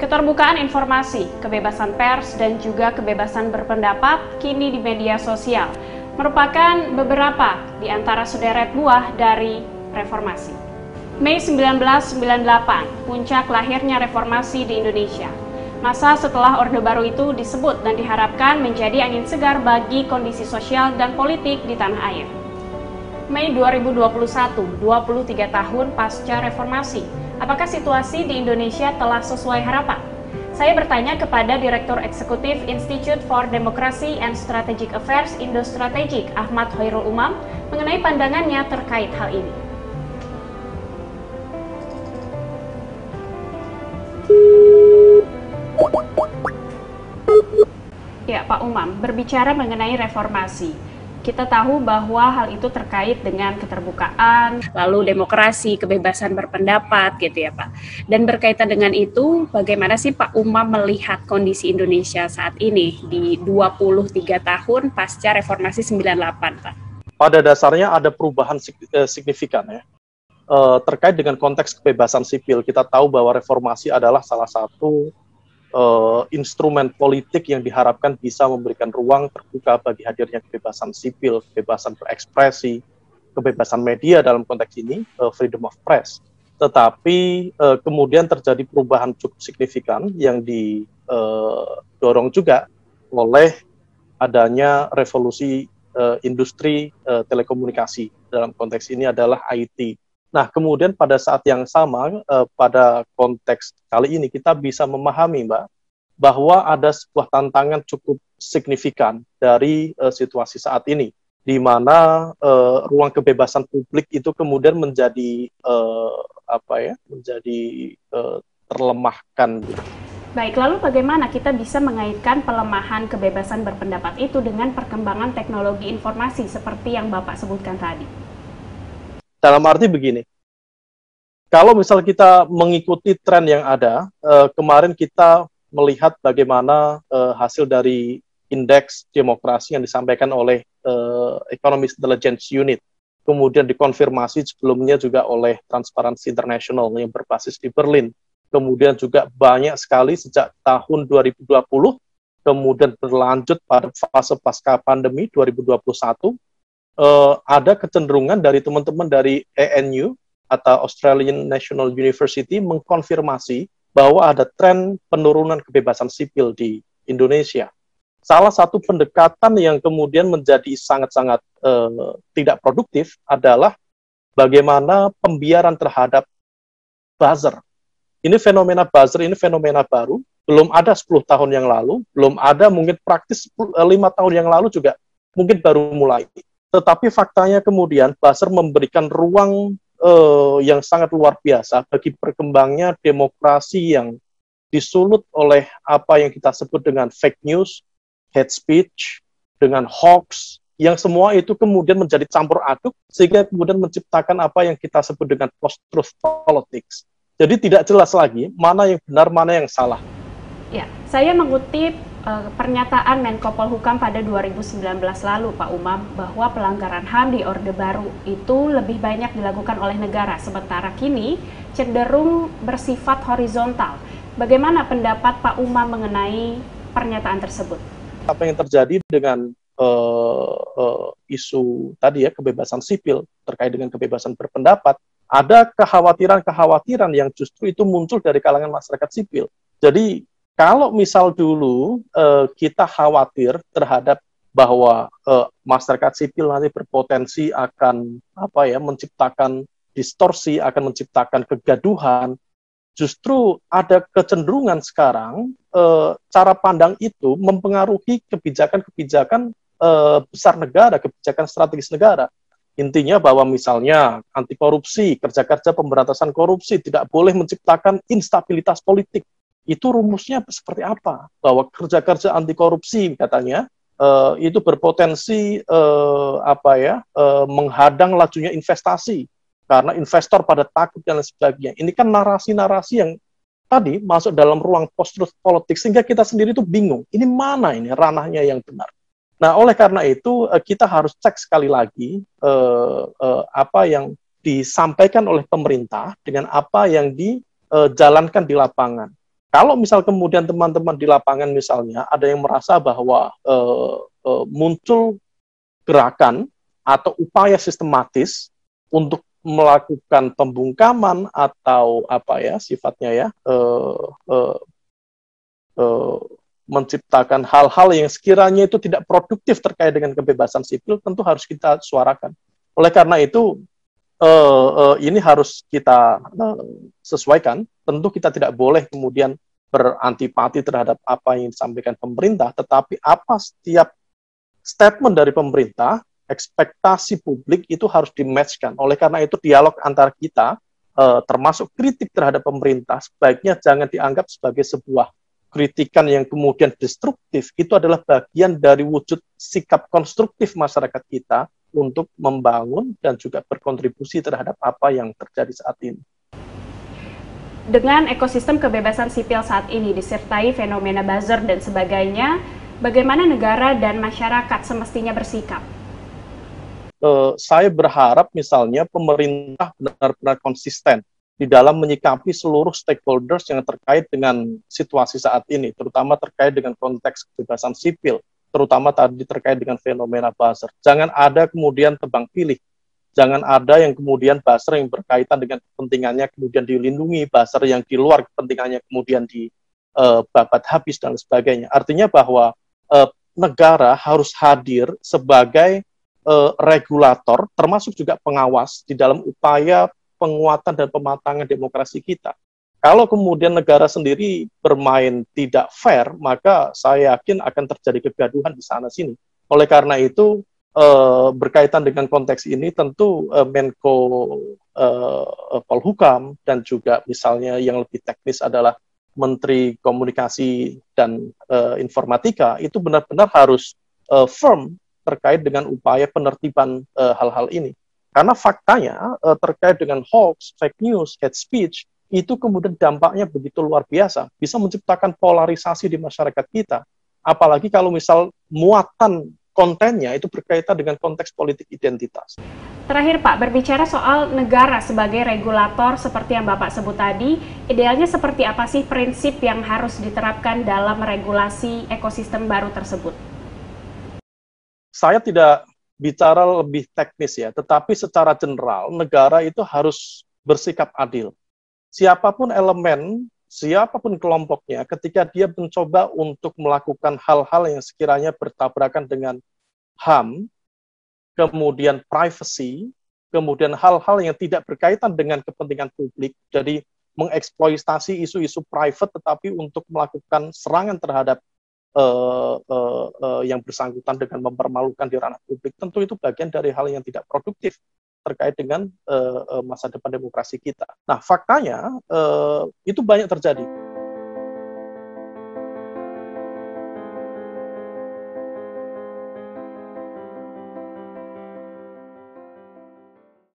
Keterbukaan informasi, kebebasan pers, dan juga kebebasan berpendapat kini di media sosial merupakan beberapa di antara sederet buah dari reformasi. Mei 1998, puncak lahirnya reformasi di Indonesia. Masa setelah Orde Baru itu disebut dan diharapkan menjadi angin segar bagi kondisi sosial dan politik di tanah air. Mei 2021, 23 tahun pasca reformasi. Apakah situasi di Indonesia telah sesuai harapan? Saya bertanya kepada Direktur Eksekutif Institute for Democracy and Strategic Affairs Indo-Strategic, Ahmad Khairul Umam, mengenai pandangannya terkait hal ini. Ya, Pak Umam, berbicara mengenai reformasi. Kita tahu bahwa hal itu terkait dengan keterbukaan, lalu demokrasi, kebebasan berpendapat gitu ya Pak. Dan berkaitan dengan itu, bagaimana sih Pak Umam melihat kondisi Indonesia saat ini di 23 tahun pasca reformasi 98 Pak? Pada dasarnya ada perubahan signifikan ya. Terkait dengan konteks kebebasan sipil, kita tahu bahwa reformasi adalah salah satu instrumen politik yang diharapkan bisa memberikan ruang terbuka bagi hadirnya kebebasan sipil, kebebasan berekspresi, kebebasan media dalam konteks ini, freedom of press. Tetapi kemudian terjadi perubahan cukup signifikan yang didorong juga oleh adanya revolusi industri telekomunikasi, dalam konteks ini adalah IT. Nah, kemudian pada saat yang sama, pada konteks kali ini kita bisa memahami, Mbak, bahwa ada sebuah tantangan cukup signifikan dari situasi saat ini, di mana ruang kebebasan publik itu kemudian menjadi terlemahkan. Baik, lalu bagaimana kita bisa mengaitkan pelemahan kebebasan berpendapat itu dengan perkembangan teknologi informasi seperti yang Bapak sebutkan tadi? Dalam arti begini, kalau misal kita mengikuti tren yang ada, kemarin kita melihat bagaimana hasil dari indeks demokrasi yang disampaikan oleh Economist Intelligence Unit, kemudian dikonfirmasi sebelumnya juga oleh Transparency International yang berbasis di Berlin, kemudian juga banyak sekali sejak tahun 2020, kemudian berlanjut pada fase pasca pandemi 2021, ada kecenderungan dari teman-teman dari ANU atau Australian National University mengkonfirmasi bahwa ada tren penurunan kebebasan sipil di Indonesia. Salah satu pendekatan yang kemudian menjadi sangat-sangat tidak produktif adalah bagaimana pembiaran terhadap buzzer. Ini fenomena buzzer, ini fenomena baru, belum ada 10 tahun yang lalu, belum ada mungkin praktis 5 tahun yang lalu juga, mungkin baru mulai. Tetapi faktanya kemudian buzzer memberikan ruang yang sangat luar biasa bagi berkembangnya demokrasi yang disulut oleh apa yang kita sebut dengan fake news, hate speech, dengan hoax, yang semua itu kemudian menjadi campur aduk, sehingga kemudian menciptakan apa yang kita sebut dengan post-truth politics. Jadi tidak jelas lagi mana yang benar, mana yang salah. Ya, saya mengutip pernyataan Menko Polhukam pada 2019 lalu, Pak Umam, bahwa pelanggaran HAM di Orde Baru itu lebih banyak dilakukan oleh negara, sementara kini cenderung bersifat horizontal. Bagaimana pendapat Pak Umam mengenai pernyataan tersebut? Apa yang terjadi dengan isu tadi ya, kebebasan sipil terkait dengan kebebasan berpendapat, ada kekhawatiran-kekhawatiran yang justru itu muncul dari kalangan masyarakat sipil. Jadi kalau misal dulu kita khawatir terhadap bahwa masyarakat sipil nanti berpotensi akan menciptakan distorsi, akan menciptakan kegaduhan, justru ada kecenderungan sekarang cara pandang itu mempengaruhi kebijakan-kebijakan besar negara, kebijakan strategis negara. Intinya bahwa misalnya anti korupsi, kerja-kerja pemberantasan korupsi tidak boleh menciptakan instabilitas politik. Itu rumusnya seperti apa? Bahwa kerja-kerja anti korupsi katanya itu berpotensi menghadang lajunya investasi karena investor pada takut dan lain sebagainya. Ini kan narasi-narasi yang tadi masuk dalam ruang post-truth politics sehingga kita sendiri itu bingung. Ini mana ini ranahnya yang benar? Nah, oleh karena itu kita harus cek sekali lagi apa yang disampaikan oleh pemerintah dengan apa yang dijalankan di lapangan. Kalau misal kemudian teman-teman di lapangan misalnya ada yang merasa bahwa muncul gerakan atau upaya sistematis untuk melakukan pembungkaman atau apa ya sifatnya ya menciptakan hal-hal yang sekiranya itu tidak produktif terkait dengan kebebasan sipil, tentu harus kita suarakan. Oleh karena itu ini harus kita sesuaikan. Tentu kita tidak boleh kemudian berantipati terhadap apa yang disampaikan pemerintah, tetapi apa setiap statement dari pemerintah, ekspektasi publik itu harus di-match-kan. Oleh karena itu dialog antara kita, termasuk kritik terhadap pemerintah, sebaiknya jangan dianggap sebagai sebuah kritikan yang kemudian destruktif. Itu adalah bagian dari wujud sikap konstruktif masyarakat kita untuk membangun dan juga berkontribusi terhadap apa yang terjadi saat ini. Dengan ekosistem kebebasan sipil saat ini disertai fenomena buzzer dan sebagainya, bagaimana negara dan masyarakat semestinya bersikap? Saya berharap misalnya pemerintah benar-benar konsisten di dalam menyikapi seluruh stakeholders yang terkait dengan situasi saat ini, terutama terkait dengan konteks kebebasan sipil, terutama tadi terkait dengan fenomena buzzer. Jangan ada kemudian tebang pilih. Jangan ada yang kemudian buzzer yang berkaitan dengan kepentingannya kemudian dilindungi, buzzer yang di luar kepentingannya kemudian dibabat habis dan sebagainya. Artinya bahwa negara harus hadir sebagai regulator, termasuk juga pengawas di dalam upaya penguatan dan pematangan demokrasi kita. Kalau kemudian negara sendiri bermain tidak fair, maka saya yakin akan terjadi kegaduhan di sana-sini. Oleh karena itu, berkaitan dengan konteks ini, tentu Menko Polhukam dan juga misalnya yang lebih teknis adalah Menteri Komunikasi dan Informatika, itu benar-benar harus firm terkait dengan upaya penertiban hal-hal ini. Karena faktanya terkait dengan hoax, fake news, hate speech, itu kemudian dampaknya begitu luar biasa, bisa menciptakan polarisasi di masyarakat kita. Apalagi kalau misal muatan kontennya itu berkaitan dengan konteks politik identitas. Terakhir Pak, berbicara soal negara sebagai regulator seperti yang Bapak sebut tadi, idealnya seperti apa sih prinsip yang harus diterapkan dalam regulasi ekosistem baru tersebut? Saya tidak bicara lebih teknis ya, tetapi secara general negara itu harus bersikap adil. Siapapun elemen, siapapun kelompoknya, ketika dia mencoba untuk melakukan hal-hal yang sekiranya bertabrakan dengan HAM, kemudian privacy, kemudian hal-hal yang tidak berkaitan dengan kepentingan publik, jadi mengeksploitasi isu-isu private tetapi untuk melakukan serangan terhadap yang bersangkutan dengan mempermalukan di ranah publik, tentu itu bagian dari hal yang tidak produktif terkait dengan masa depan demokrasi kita. Nah, faktanya itu banyak terjadi.